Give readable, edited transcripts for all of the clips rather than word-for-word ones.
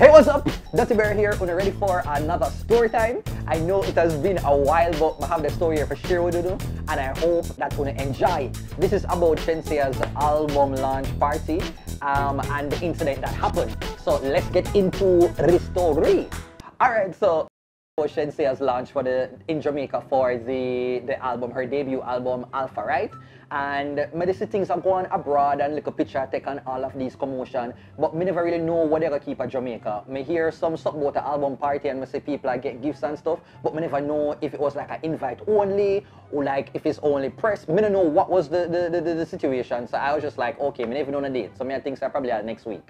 Hey, what's up? Duttyberry here, we're ready for another story time. I know it has been a while, but I have the story here for share with you, and I hope that you're gonna enjoy. This is about Shenseea's album launch party and the incident that happened. So let's get into the story. Alright, so Shenseea's launch in Jamaica for the album, her debut album Alpha, right? And me see things are going abroad and like a picture take on all of these commotion, but me never really know what they're gonna keep at Jamaica. Me hear some stuff about the album party and me see people like get gifts and stuff, but me never know if it was like an invite only or like if it's only press. Me don't know what was the situation, so I was just like, okay, me never know the date, so me I think so probably next week.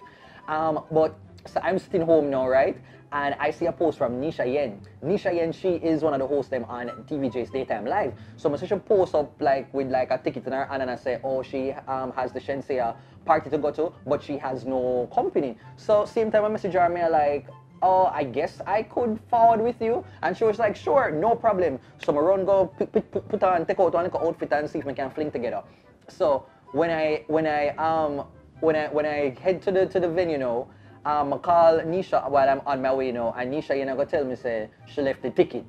But so I'm sitting home now, right? And I see a post from Nisha Yen. Nisha Yen, she is one of the hosts them on TVJ's Daytime Live. So my she post up like with like a ticket in her hand and I say, oh, she has the Shenseea party to go to, but she has no company. So same time I message her, me like, oh, I guess I could forward with you. And she was like, sure, no problem. So I run go put on, take out one outfit and see if we can fling together. So when I head to the venue now, I call Nisha while I'm on my way now, and Nisha, you know, go tell me say she left the ticket.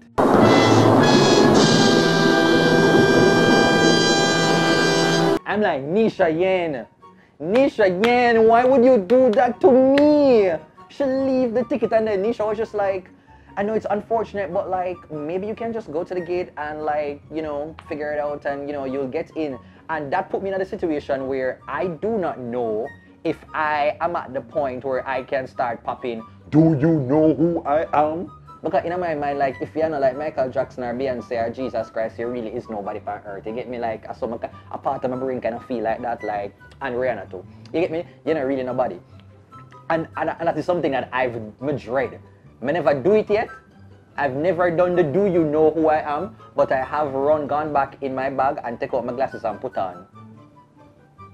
I'm like, Nisha Yen, why would you do that to me? She leave the ticket, and then Nisha was just like, I know it's unfortunate, but like maybe you can just go to the gate and like, you know, figure it out, and you know, you'll get in. And that put me in a situation where I do not know if I am at the point where I can start popping, do you know who I am? Because in my mind, like, if you're not like Michael Jackson or Beyonce or Jesus Christ, there really is nobody on earth. You get me? Like, a part of my brain kind of feel like that, like, and Rihanna too. You get me? You're not really nobody. And that is something that I've dread. I never do it yet. I've never done the do you know who I am, but I have gone back in my bag and take out my glasses and put on.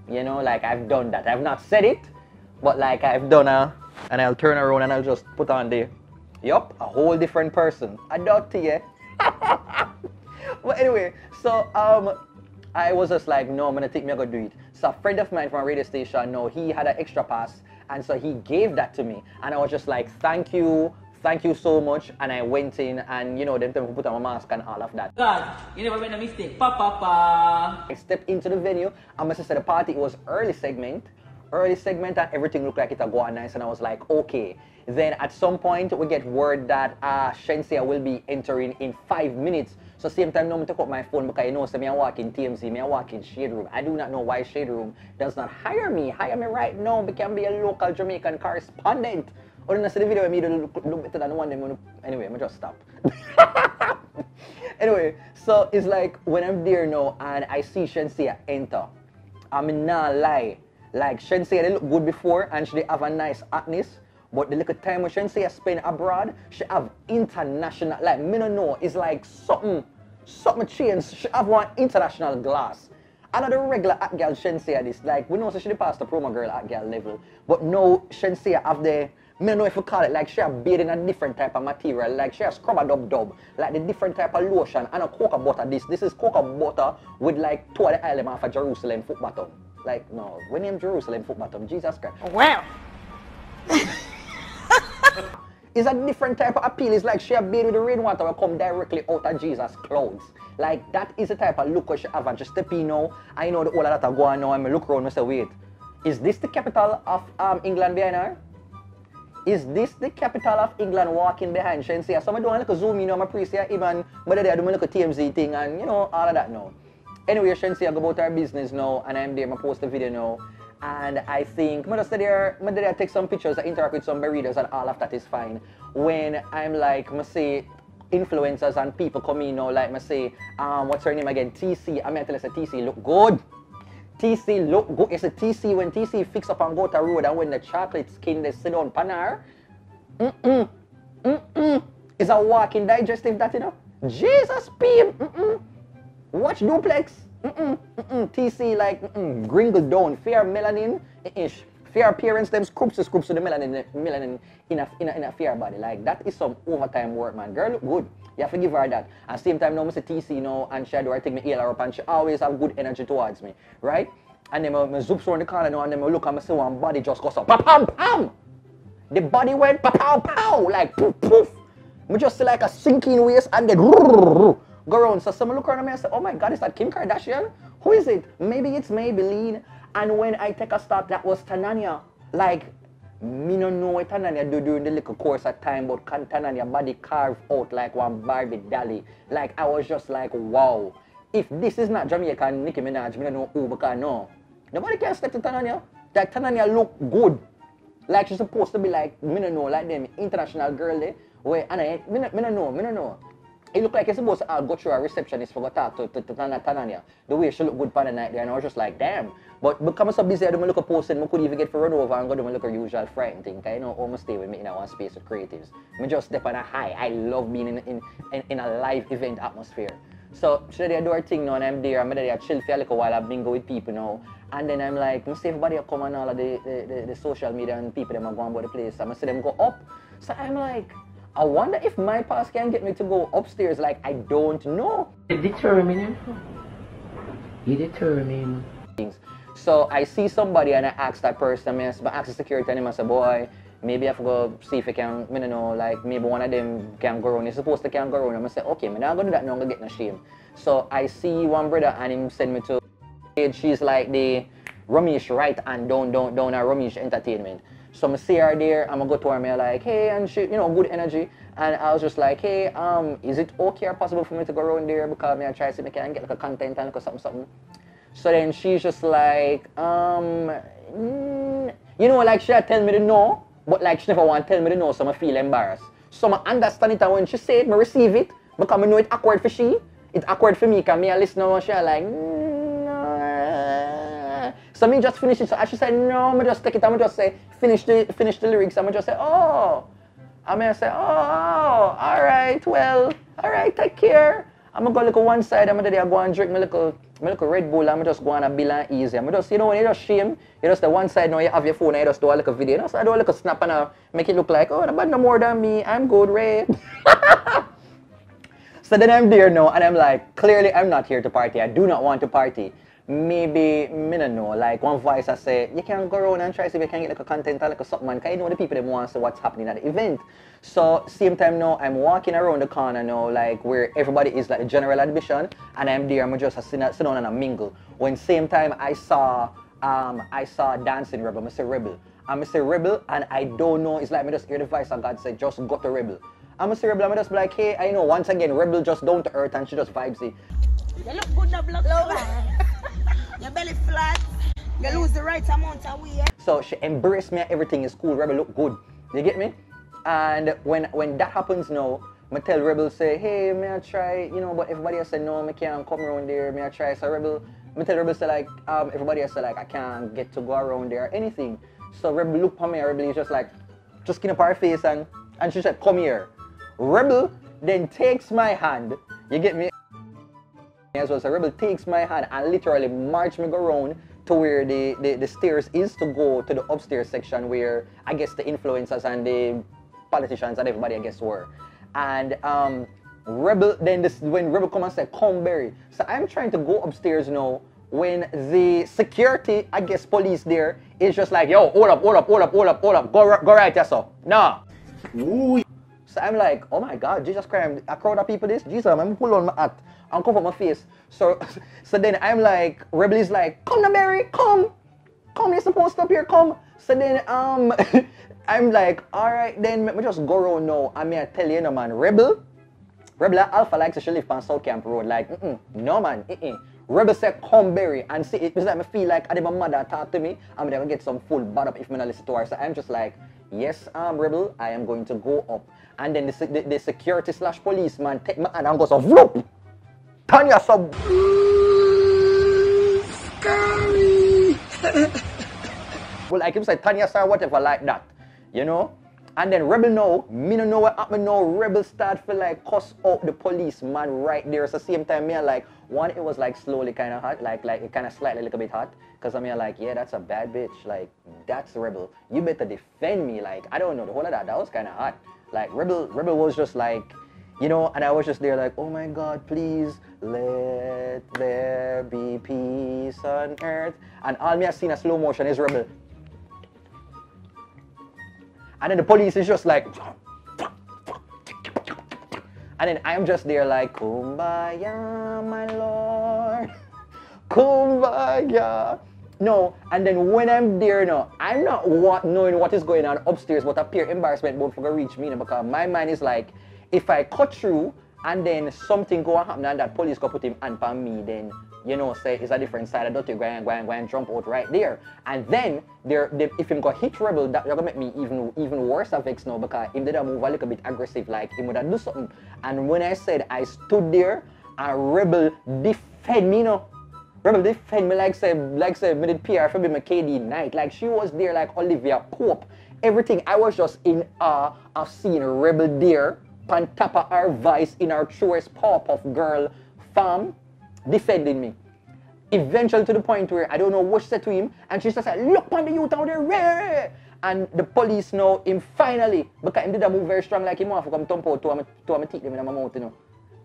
You know, like I've done that. I've not said it, but like I've done and I'll turn around and I'll just put on the, yup, a whole different person. I doubt to you. But anyway, so I was just like, no, I'm gonna take me, I'm gonna do it. So a friend of mine from a radio station, no, he had an extra pass, and so he gave that to me, and I was just like, thank you so much. And I went in, and you know, them time put on my mask and all of that. God, you never made a mistake. I stepped into the venue, and my sister, the party, it was early segment, and everything looked like it was going nice, and I was like, okay. Then at some point, we get word that Shenseea will be entering in 5 minutes. So same time, now I take up my phone because you know, so I walk in TMZ, I walk in Shade Room. I do not know why Shade Room does not hire me. Hire me right now, I can be a local Jamaican correspondent. Or in the video, I made it look better than one of them. Anyway, I'm just stop. Anyway, so it's like when I'm there now and I see Shenseea enter, I'm not lie. Like Shenseea, they look good before and she have a nice actness, but the little time when Shenseea spend abroad, she have international, like me don't know, it's like something changed. She have one international glass. Another regular act girl Shenseea this, like we know so she passed the promo girl act girl level, but now Shenseea have the, I don't know if you call it, like she have bathed in a different type of material, like she has scrub a dub, like the different type of lotion and a cocoa butter. This is cocoa butter with like 2 of the elements of Jerusalem foot bottom. Like, no, when name Jerusalem foot bottom, Jesus Christ. Wow. It's a different type of appeal. It's like she have bathed with the rainwater will come directly out of Jesus' clothes. Like, that is the type of look she have and she step in now. I know the whole of that are going now and I look around and say, wait, is this the capital of England behind her? Is this the capital of England walking behind Shenseea? So I don't want to zoom in on my pre-see even but I do my little TMZ thing and you know all of that now. Anyway, Shenseea go about her business now and I'm there, I post the video now. And I think I just there take some pictures, I interact with some readers and all of that is fine. When I'm like, I say influencers and people come in now, like I say, what's her name again? TC. I mean I tell you say TC look good. TC look good. It's a TC when TC fix up and go to road and when the chocolate skin they sit on panar. It's a walking digestive that you know. Jesus P. Watch duplex. TC like gringle down. Fair melanin ish. Fair appearance them scrubs to the melanin in a fair body. Like that is some overtime work, man. Girl look good. You have to give her that. At the same time, now I see TC now and she do her take me heal her up and she always have good energy towards me. Right? And then I zoop around the corner now and then I look and I see one body just goes up. Pam pam pam! The body went pow pow pow, like poof poof. Me just see like a sinking waist and then go around. So someone look around me and say, oh my God, is that Kim Kardashian? Who is it? Maybe it's Maybelline. And when I take a stop, that was Tananya. Like, me no know what Tananya do during the little course of time, but Tananya body carved out like one Barbie dolly. Like, I was just like, wow. If this is not Jamaican Nicki Minaj, me don't know who, because no. Nobody can step to Tananya. Like, Tananya look good. Like, she's supposed to be like, me don't know, like them international girl there. Where, and me don't know. It looked like it's supposed to go through a receptionist for go talk to Tananya. The way she looked good for the night there, and I was just like, damn. But because I'm so busy, I don't look a post and I could even get for run over and go to look a usual frightened thing. I know almost stay with me in one space of creatives. I just step on a high. I love being in a live event atmosphere. So today I do our thing now and I'm there. I'm there, I chill for a little while, I mingle with people now. And then I'm like, I see everybody come on all of the social media and people them are going about the place. I'm see them go up. So I'm like, I wonder if my pass can get me to go upstairs. Like, I don't know. You determine. So I see somebody and I ask that person, I ask the security and I say, boy, maybe I have to go see if I can, I don't know, like maybe one of them can go around. He's supposed to can go around. I'm going to say, okay, I'm not going to do that now, I'm going to get no shame. So I see one brother and him send me to, she's like the Ramesh right and down at Ramesh Entertainment. So I see her there, I'm going to go to her and I'm like, hey, and she, you know, good energy. And I was just like, hey, is it okay or possible for me to go around there because I try to see if I can get like a content and like something. So then she's just like, you know, like she had tell me to know, but like she never want to tell me to know, so I feel embarrassed. So I understand it and when she say it, I receive it, because I know it's awkward for she, it's awkward for me, because I listen and she like, so me just finish it. So as she said, no, I just take it and I just say, finish the lyrics, and I just say, oh. And I say, oh, alright, well, alright, take care. I'm going to go look at one side, I'm going to go and drink my little Red Bull, I'm just going to be like easy. I'm just, you know, when you just shame, you just the one side now you have your phone and you just do a little video. You know, so I do a little snap and I make it look like, oh, nobody no more than me, I'm good, Ray. So then I'm there now and I'm like, clearly I'm not here to party, I do not want to party. Maybe, I don't know, like one voice I say, you can go around and try to see if you can get like a content or like a something, man, because you know the people that want to see what's happening at the event. So, same time now, I'm walking around the corner now, like where everybody is like the general admission, and I'm there, I'm just sit down and I mingle. When same time I saw Dancing Rebel, I say Rebel. I say Rebel, and I don't know, it's like me just hear the voice of God say, just go to Rebel. I'm say Rebel, I'm just be like, hey, I know, once again, Rebel just down to earth and she just vibesy. You look good, no block. Your belly flat. You lose the right amount of weight. So she embraced me, everything is cool, Rebel look good. You get me? And when that happens now, I tell Rebel say, hey, may I try, you know, but everybody else say no, I can't come around there, may I try. So Rebel, I tell Rebel say like, everybody else say like, I can't get to go around there or anything. So Rebel look for me, Rebel is just like, just skin up her face and she said, come here. Rebel then takes my hand, you get me? As well, so Rebel takes my hand and literally march me go around to where the stairs is to go to the upstairs section where I guess the influencers and the politicians and everybody I guess were. And Rebel then when Rebel come and say, come Berry. So I'm trying to go upstairs now when the security, I guess police there is just like, yo, hold up, go right there, so. Nah. Ooh. So I'm like, oh my God, Jesus Christ, a crowd of people this? Jesus, I'm pull on my hat and cover my face. So then I'm like, Rebel is like, come now, Berry, come, you're supposed to up here, come. So then I'm like, all right, then let me just go around now. I mean, I tell you, no man, Rebel Alpha likes to live on South Camp Road. Like, no man, Rebel said, come Berry, and see, it's like I feel like I did my mother talk to me, I'm gonna get some full bad up if I not listen to her. So I'm just like, yes, Rebel, I am going to go up. And then the security / policeman take my hand and goes, whoop! Tanya sub. Scary. Well, like him say Tanya sir, whatever like that, you know. And then Rebel know, me no know what happened now. Rebel start feel like cuss out the policeman right there. So same time me like one, it was like slowly kind of hot, like it kind of slightly a little bit hot. Cause I mean like, yeah, that's a bad bitch. Like that's Rebel. You better defend me. Like I don't know the whole of that. That was kind of hot. Like Rebel was just like, you know, and I was just there like, oh my God, please let there be peace on earth. And all me have seen a slow motion is Rebel. And then the police is just like, and then I'm just there like, Kumbaya, my lord, Kumbaya. No, and then when I'm there, no, I'm not knowing what is going on upstairs, but a pure embarrassment won't forget reach me, because my mind is like, if I cut through and then something go happen and that police go put him hand on me, then you know, say it's a different side of Dutty, go and jump out right there. And then if him go hit Rebel, that gonna make me even worse of vex now, because him did a move a little bit aggressive, like him would have do something. And when I said I stood there and Rebel defend me, you know. Rebel defend me like say me did PR for me KD night. Like she was there like Olivia Pope. Everything, I was just in awe of seeing Rebel there on top of our vice in our truest pop-off girl farm defending me. Eventually to the point where I don't know what she said to him, and she just said, look on the youth out there. And the police know him finally, because he did a move very strong, like him want to come thump out to him teeth them in my mouth, you know.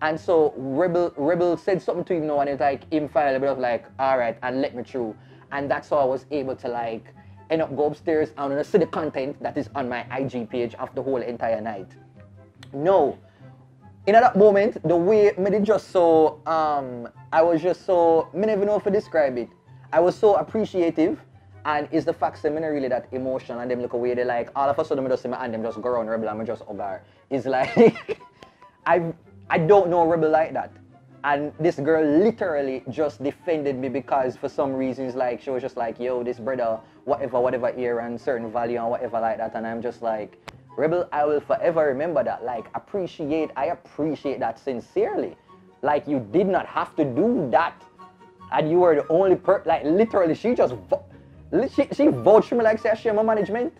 And so Rebel said something to him now, and it's like him finally was like, alright, and let me through. And that's how I was able to like end up go upstairs and see the content that is on my IG page of the whole entire night. No. In that moment, the way me did just so I was just so, me never know how to describe it. I was so appreciative, and it's the fact that I'm not really that emotional, and them look away, they like all of a sudden I just see my hand them just go around Rebel and I just ogar. It's like I don't know Rebel like that. And this girl literally just defended me because for some reasons, like she was just like, yo, this brother, whatever here and certain value and whatever like that. And I'm just like, Rebel, I will forever remember that. Like I appreciate that sincerely. Like you did not have to do that. And you were the only like literally she just, she vouched for me like say I share my management.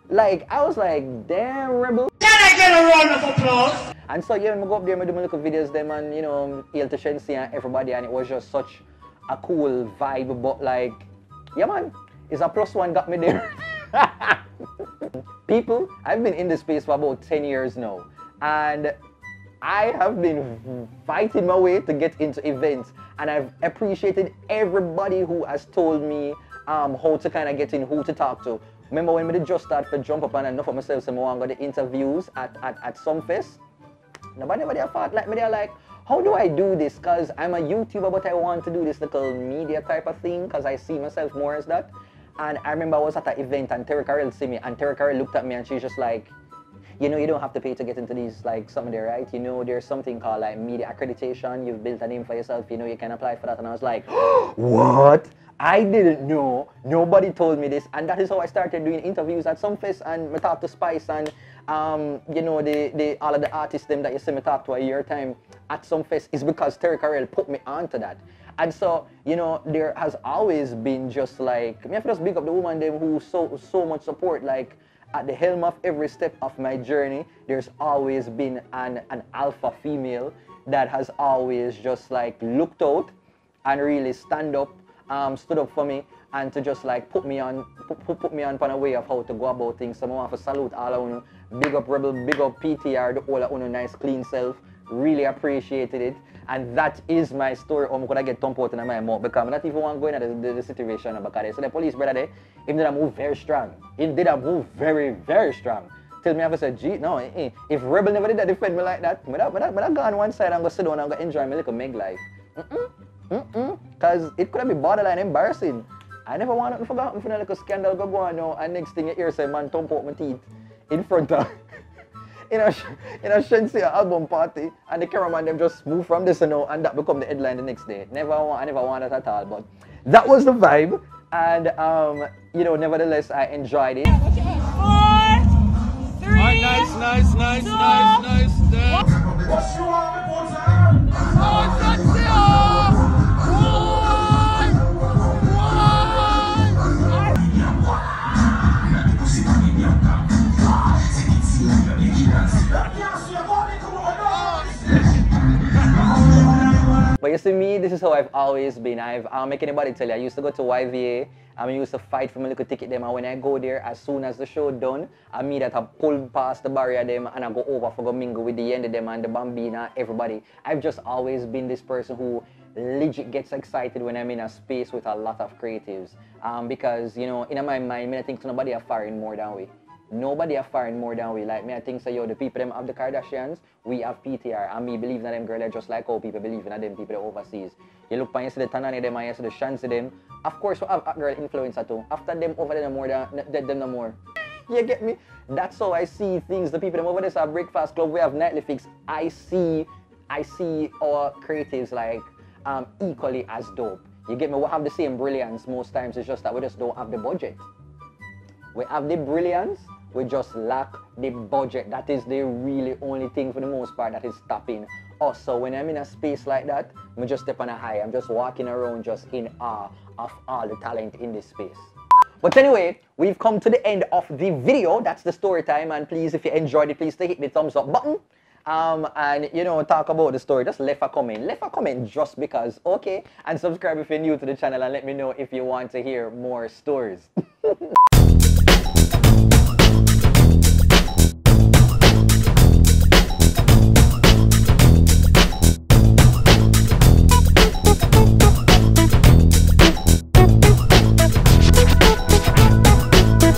Like I was like, damn Rebel. Can I get a round of applause? And so yeah, I go up there, I do my little videos them and you know, hail to Shenseea and everybody, and it was just such a cool vibe. But like, yeah man, it's a +1 got me there. People, I've been in this space for about 10 years now, and I have been fighting my way to get into events, and I've appreciated everybody who has told me how to kind of get in, who to talk to. Remember when we just started to jump up and enough of myself, so I want to go to interviews at some fest. Nobody thought like me, they're like, how do I do this? Because I'm a YouTuber, but I want to do this little media type of thing because I see myself more as that. And I remember I was at an event and Terry Carrell see me, and Terry Carrell looked at me and she's just like, you know, you don't have to pay to get into these, like, something there, right? You know, there's something called, like, media accreditation. You've built a name for yourself. You know, you can apply for that. And I was like, what? I didn't know. Nobody told me this. And that is how I started doing interviews at some fest. And I talked to Spice and, you know, all of the artists them that you see me talk to a year time at some fest is because Terry Carrell put me onto that. And so, you know, there has always been just like, I have to just big up the woman them who so much support, like, at the helm of every step of my journey, there's always been an alpha female that has always just like looked out and really stood up for me and to just like put me on a way of how to go about things. So I want to salute all of you. Big up Rebel, big up PTR, the whole of you nice clean self. Really appreciated it. And that is my story. I'm gonna get thumped out in my mouth because I'm not even want to go into the situation because so the police brother there, he did a move very strong. He did a move very, very strong. Tell me I have said, gee, no, if Rebel never did that defend me like that, I go on one side and go sit down and go enjoy my little Meg life. Because it could have been borderline embarrassing. I never want to forget for a little scandal go on now, and next thing you hear say man thump out my teeth in front of in a Shenseea album party, and the cameraman them just move from this and now, and that become the headline the next day. I never want it at all, but that was the vibe, and you know, nevertheless I enjoyed it. 4, 3, nice. What's your But you see me, this is how I've always been. I'll make anybody tell you, I used to go to YVA, I used to fight for my little ticket them, and when I go there, as soon as the show done, I meet that I pull past the barrier them and I go over for go mingle with the end of them and the Bambina, everybody. I've just always been this person who legit gets excited when I'm in a space with a lot of creatives. Because, you know, in my mind, I think nobody are firing more than we. Nobody are foreign more than we. Like me, I think so, yo, the people them have the Kardashians, we have PTR. And me believe in them girl are just like how people believe in them people overseas. You look and you see the Tanani them and you see the Shenseea them. Of course, we have a girl influencer too. After them, over them more than them no more. You get me? That's how I see things. The people them over there have Breakfast Club, we have Nightly Fix. I see our creatives like equally as dope. You get me? We have the same brilliance most times. It's just that we just don't have the budget. We have the brilliance, we just lack the budget. That is the really only thing for the most part that is stopping us. So when I'm in a space like that, I just step on a high. I'm just walking around just in awe of all the talent in this space. But anyway, we've come to the end of the video. That's the story time. And please, if you enjoyed it, please hit the thumbs up button. And you know, talk about the story. Just leave a comment. Leave a comment just because, okay? And subscribe if you're new to the channel and let me know if you want to hear more stories.